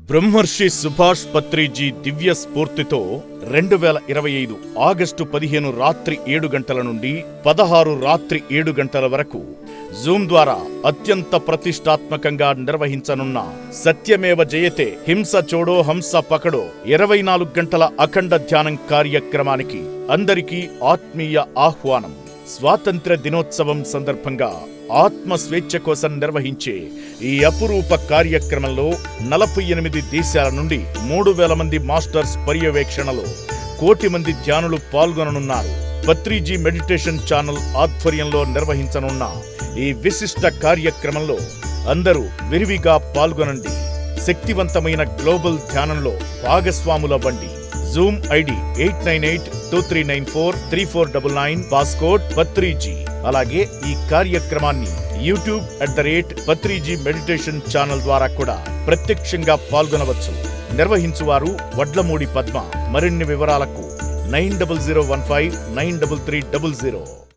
బ్రహ్మర్షి సుభాష్ పత్రిజీ దివ్య స్ఫూర్తితో 2025 ఆగస్టు 15 రాత్రి 7 గంటల నుండి 16 రాత్రి 7 గంటల వరకు జూమ్ ద్వారా అత్యంత ప్రతిష్టాత్మకంగా నిర్వహించనున్న సత్యమేవ జయతే హింస చోడో హంస పకడో 24 గంటల అఖండ ధ్యానం కార్యక్రమానికి అందరికీ ఆత్మీయ ఆహ్వానం. స్వాతంత్ర్య దినోత్సవం సందర్భంగా ఆత్మ స్వేచ్ఛ కోసం నిర్వహించే ఈ అపురూప కార్యక్రమంలో 48 దేశాల నుండి 3000 మంది మాస్టర్స్ పర్యవేక్షణలో 1 కోటి మంది ధ్యానులు పాల్గొననున్నారు. పత్రిజీ మెడిటేషన్ ఛానల్ ఆధ్వర్యంలో నిర్వహించనున్న ఈ విశిష్ట కార్యక్రమంలో అందరూ విరివిగా పాల్గొనండి. శక్తివంతమైన గ్లోబల్ ధ్యానంలో భాగస్వాములవ్వండి. Zoom ID 8982394399 passcode Patriji. అలాగే ఈ కార్యక్రమాన్ని యూట్యూబ్ @పత్రిజీ మెడిటేషన్ ఛానల్ ద్వారా కూడా ప్రత్యక్షంగా పాల్గొనవచ్చు. నిర్వహించువారు వడ్లమూడి పద్మ. మరిన్ని వివరాలకు 9001593300.